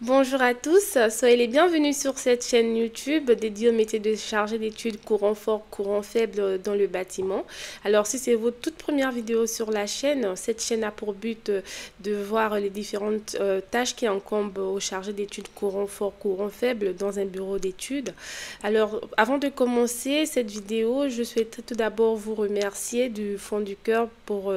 Bonjour à tous, soyez les bienvenus sur cette chaîne YouTube dédiée au métier de chargé d'études courant fort, courant faible dans le bâtiment. Alors si c'est votre toute première vidéo sur la chaîne, cette chaîne a pour but de voir les différentes tâches qui incombent au chargé d'études courant fort, courant faible dans un bureau d'études. Alors avant de commencer cette vidéo, je souhaiterais tout d'abord vous remercier du fond du cœur pour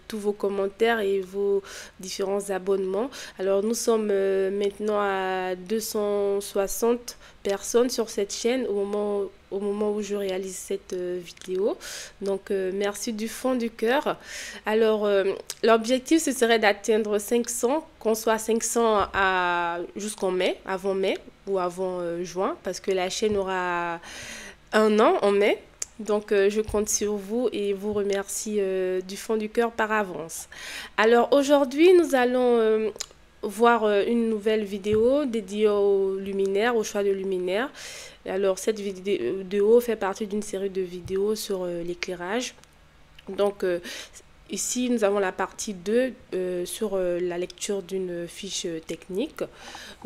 tous vos commentaires et vos différents abonnements. Alors nous sommes maintenant à 260 personnes sur cette chaîne au moment où je réalise cette vidéo. Donc merci du fond du cœur. Alors l'objectif ce serait d'atteindre 500, qu'on soit 500 jusqu'en mai, avant mai ou avant juin, parce que la chaîne aura un an en mai. Donc, je compte sur vous et vous remercie du fond du cœur par avance. Alors, aujourd'hui, nous allons voir une nouvelle vidéo dédiée aux luminaires, au choix de luminaires. Alors, cette vidéo fait partie d'une série de vidéos sur l'éclairage. Donc, ici, nous avons la partie 2 sur la lecture d'une fiche technique.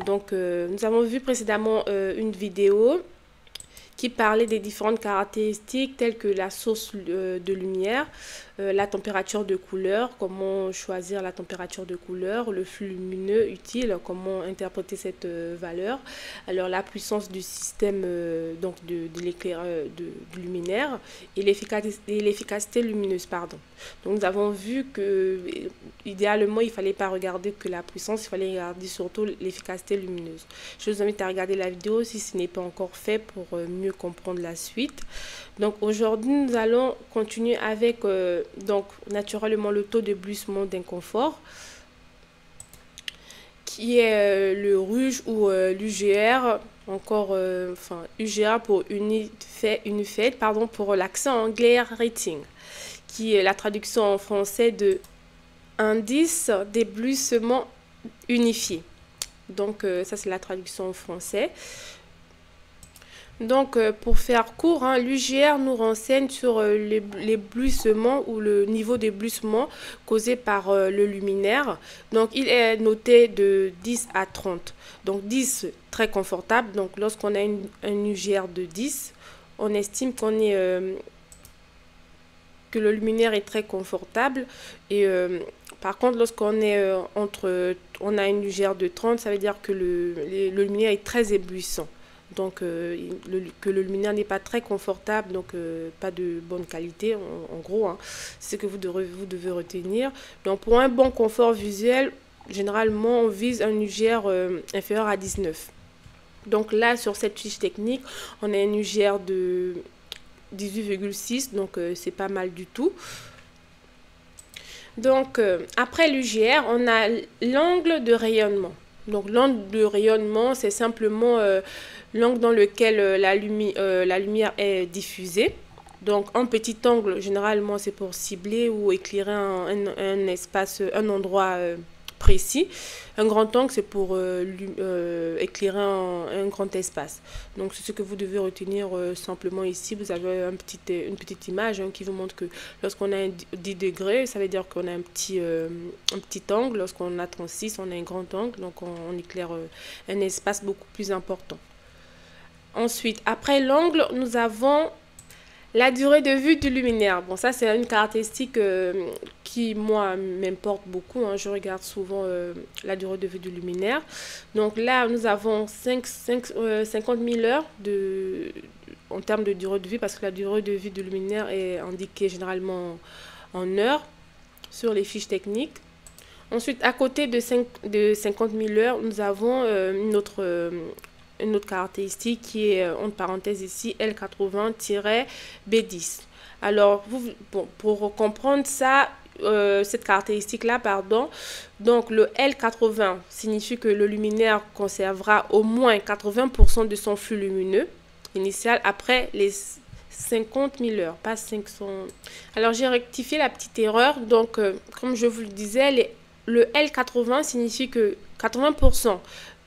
Donc, nous avons vu précédemment une vidéo qui parlait des différentes caractéristiques telles que la source de lumière, la température de couleur, comment choisir la température de couleur, le flux lumineux utile, comment interpréter cette valeur, alors la puissance du système donc de l'éclaireur du luminaire et l'efficacité lumineuse, pardon. Donc nous avons vu que idéalement il fallait pas regarder que la puissance, il fallait regarder surtout l'efficacité lumineuse. Je vous invite à regarder la vidéo si ce n'est pas encore fait pour mieux comprendre la suite. Donc aujourd'hui nous allons continuer avec donc naturellement le taux de bruissement d'inconfort qui est le rouge ou l'UGR, encore enfin UGR pour Unified, pardon, pour l'accent anglais rating, qui est la traduction en français de indice d'éblouissement unifié. Donc ça c'est la traduction en français. Donc, pour faire court, hein, l'UGR nous renseigne sur l'éblouissement ou le niveau d'éblouissement causé par le luminaire. Donc, il est noté de 10 à 30. Donc, 10, très confortable. Donc, lorsqu'on a un UGR de 10, on estime que le luminaire est très confortable. Et par contre, lorsqu'on est on a une UGR de 30, ça veut dire que le luminaire est très éblouissant. Donc que le luminaire n'est pas très confortable, donc pas de bonne qualité en gros, hein. C'est ce que vous devez retenir. Donc pour un bon confort visuel, généralement on vise un UGR inférieur à 19. Donc là sur cette fiche technique on a un UGR de 18,6, donc c'est pas mal du tout. Donc après l'UGR on a l'angle de rayonnement. Donc l'angle de rayonnement c'est simplement l'angle dans lequel la lumière est diffusée. Donc un petit angle, généralement c'est pour cibler ou éclairer un espace, un endroit précis. Un grand angle c'est pour éclairer un grand espace. Donc c'est ce que vous devez retenir simplement ici. Vous avez une petite image qui vous montre que lorsqu'on a 10 degrés, ça veut dire qu'on a un petit angle. Lorsqu'on a 36, on a un grand angle. Donc on éclaire un espace beaucoup plus important. Ensuite, après l'angle, nous avons la durée de vue du luminaire. Bon, ça, c'est une caractéristique qui, moi, m'importe beaucoup, hein. Je regarde souvent la durée de vue du luminaire. Donc là, nous avons 50 000 heures en termes de durée de vie, parce que la durée de vie du luminaire est indiquée généralement en heures sur les fiches techniques. Ensuite, à côté de 50 000 heures, nous avons une autre caractéristique qui est entre parenthèses ici L80-B10. Alors pour comprendre ça, cette caractéristique là, pardon, donc le L80 signifie que le luminaire conservera au moins 80% de son flux lumineux initial après les 50 000 heures, pas 500. Alors j'ai rectifié la petite erreur. Donc comme je vous le disais, le L80 signifie que 80%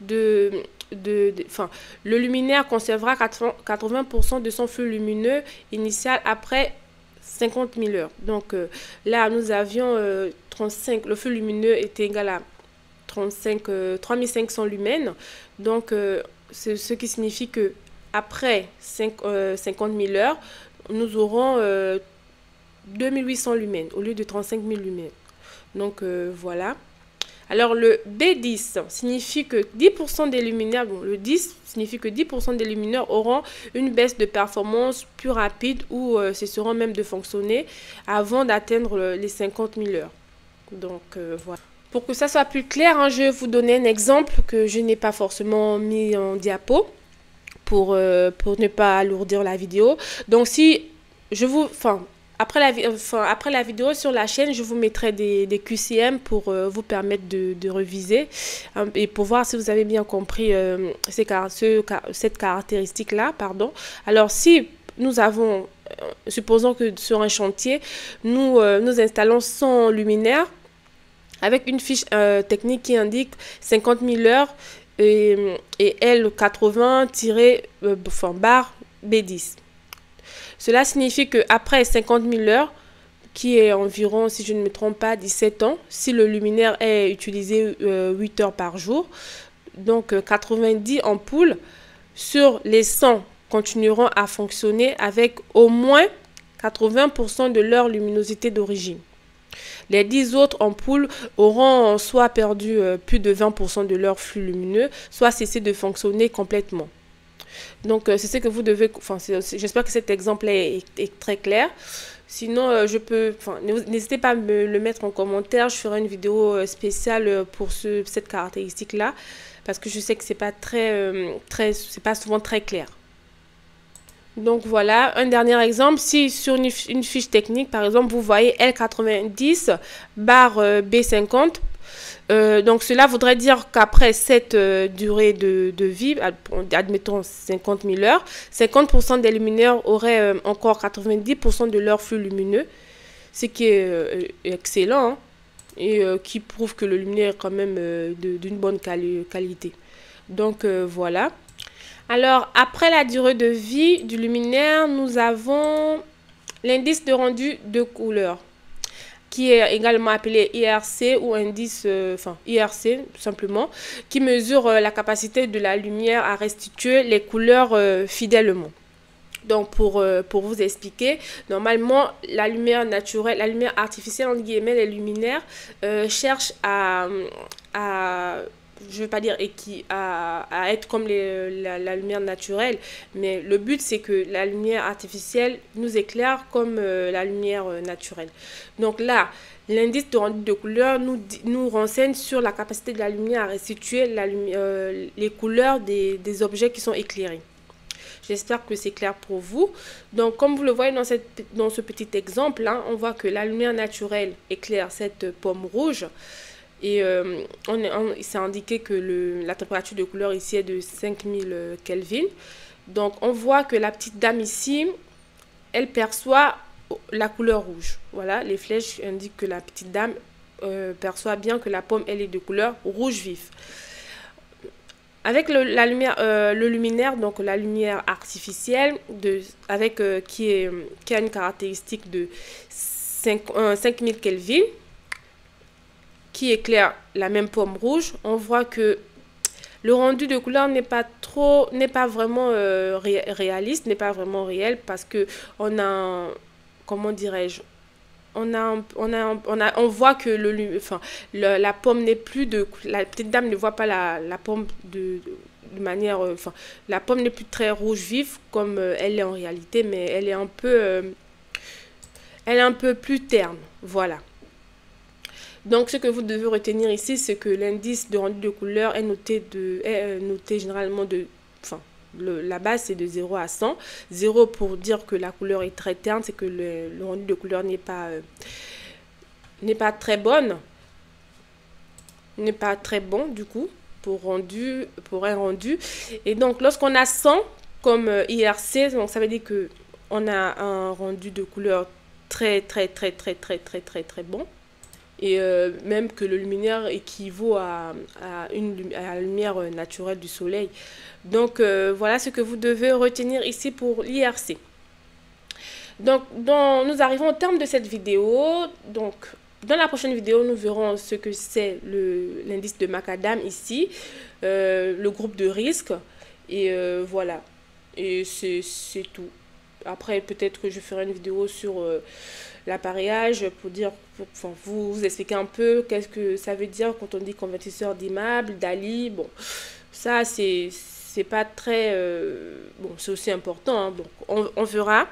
le luminaire conservera 80% de son flux lumineux initial après 50 000 heures. Donc là, nous avions 35, le flux lumineux était égal à 3500 lumens. Donc, c'est ce qui signifie que après 50 000 heures, nous aurons 2800 lumens au lieu de 35 000 lumens. Donc, voilà. Alors, le B10 signifie que 10% des luminaires, bon, le 10 signifie que 10% des luminaires auront une baisse de performance plus rapide ou cesseront même de fonctionner avant d'atteindre les 50 000 heures. Donc, voilà. Pour que ça soit plus clair, hein, je vais vous donner un exemple que je n'ai pas forcément mis en diapo pour ne pas alourdir la vidéo. Donc, si je vous... Après la vidéo sur la chaîne, je vous mettrai des QCM pour vous permettre de reviser et pour voir si vous avez bien compris cette caractéristique-là. Alors, si nous avons, supposons que sur un chantier, nous installons 100 luminaires avec une fiche technique qui indique 50 000 heures et L80-barre B10. Cela signifie qu'après 50 000 heures, qui est environ, si je ne me trompe pas, 17 ans, si le luminaire est utilisé 8 heures par jour, donc 90 ampoules sur les 100 continueront à fonctionner avec au moins 80% de leur luminosité d'origine. Les 10 autres ampoules auront soit perdu plus de 20% de leur flux lumineux, soit cessé de fonctionner complètement. Donc, c'est ce que vous devez... j'espère que cet exemple est très clair. Sinon, n'hésitez pas à me le mettre en commentaire. Je ferai une vidéo spéciale pour cette caractéristique-là. Parce que je sais que c'est pas c'est pas souvent très clair. Donc, voilà. Un dernier exemple. Si sur une fiche technique, par exemple, vous voyez L90 barre B50, donc cela voudrait dire qu'après cette durée de vie, admettons 50 000 heures, 50% des luminaires auraient encore 90% de leur flux lumineux, ce qui est excellent, hein, et qui prouve que le luminaire est quand même d'une bonne qualité. Donc voilà. Alors après la durée de vie du luminaire, nous avons l'indice de rendu de couleur, qui est également appelé IRC ou indice, IRC tout simplement, qui mesure la capacité de la lumière à restituer les couleurs fidèlement. Donc, pour vous expliquer, normalement, la lumière naturelle, la lumière artificielle, entre guillemets, les luminaires, cherchent à je ne veux pas dire à être comme la lumière naturelle, mais le but c'est que la lumière artificielle nous éclaire comme la lumière naturelle. Donc là, l'indice de rendu de couleur nous renseigne sur la capacité de la lumière à restituer les couleurs des objets qui sont éclairés. J'espère que c'est clair pour vous. Donc, comme vous le voyez dans ce petit exemple, hein, on voit que la lumière naturelle éclaire cette pomme rouge. Et c'est indiqué que la température de couleur ici est de 5000 Kelvin. Donc, on voit que la petite dame ici, elle perçoit la couleur rouge. Voilà, les flèches indiquent que la petite dame perçoit bien que la pomme, elle est de couleur rouge vif. Avec le luminaire, donc la lumière artificielle, qui a une caractéristique de 5000 Kelvin, qui éclaire la même pomme rouge, on voit que le rendu de couleur n'est pas vraiment réaliste, n'est pas vraiment réel, parce que on a, comment dirais-je, on voit que la pomme n'est plus la petite dame ne voit pas la pomme de manière, la pomme n'est plus très rouge vif comme elle est en réalité, mais elle est un peu plus terne, voilà. Donc, ce que vous devez retenir ici, c'est que l'indice de rendu de couleur est noté généralement la base, c'est de 0 à 100. 0 pour dire que la couleur est très terne, c'est que le rendu de couleur n'est pas très bonne. N'est pas très bon, du coup, pour un rendu. Et donc, lorsqu'on a 100 comme IRC, donc ça veut dire qu'on a un rendu de couleur très bon. Et même que le luminaire équivaut à la lumière naturelle du soleil. Donc, voilà ce que vous devez retenir ici pour l'IRC. Donc, nous arrivons au terme de cette vidéo. Donc, dans la prochaine vidéo, nous verrons ce que c'est l'indice de macadam ici, le groupe de risque, et voilà. Et c'est tout. Après, peut-être que je ferai une vidéo sur l'appareillage pour dire, enfin, vous expliquer un peu qu'est-ce que ça veut dire quand on dit convertisseur d'immeuble, DALI. Bon, ça, c'est pas très... bon, c'est aussi important, hein. Donc, on verra.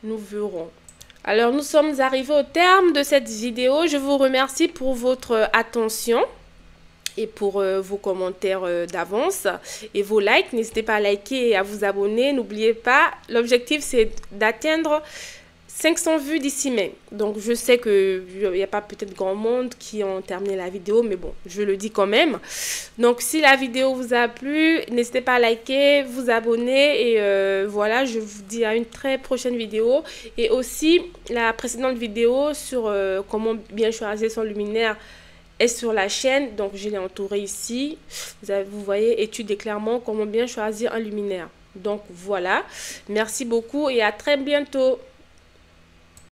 Nous verrons. Alors, nous sommes arrivés au terme de cette vidéo. Je vous remercie pour votre attention et pour vos commentaires d'avance et vos likes. N'hésitez pas à liker et à vous abonner. N'oubliez pas, l'objectif, c'est d'atteindre 500 vues d'ici mai. Donc, je sais qu'il n'y a pas peut-être grand monde qui ont terminé la vidéo, mais bon, je le dis quand même. Donc, si la vidéo vous a plu, n'hésitez pas à liker, vous abonner. Et voilà, je vous dis à une très prochaine vidéo. Et aussi, la précédente vidéo sur comment bien choisir son luminaire est sur la chaîne. Donc, je l'ai entouré ici. Vous voyez, étude clairement comment bien choisir un luminaire. Donc, voilà. Merci beaucoup et à très bientôt.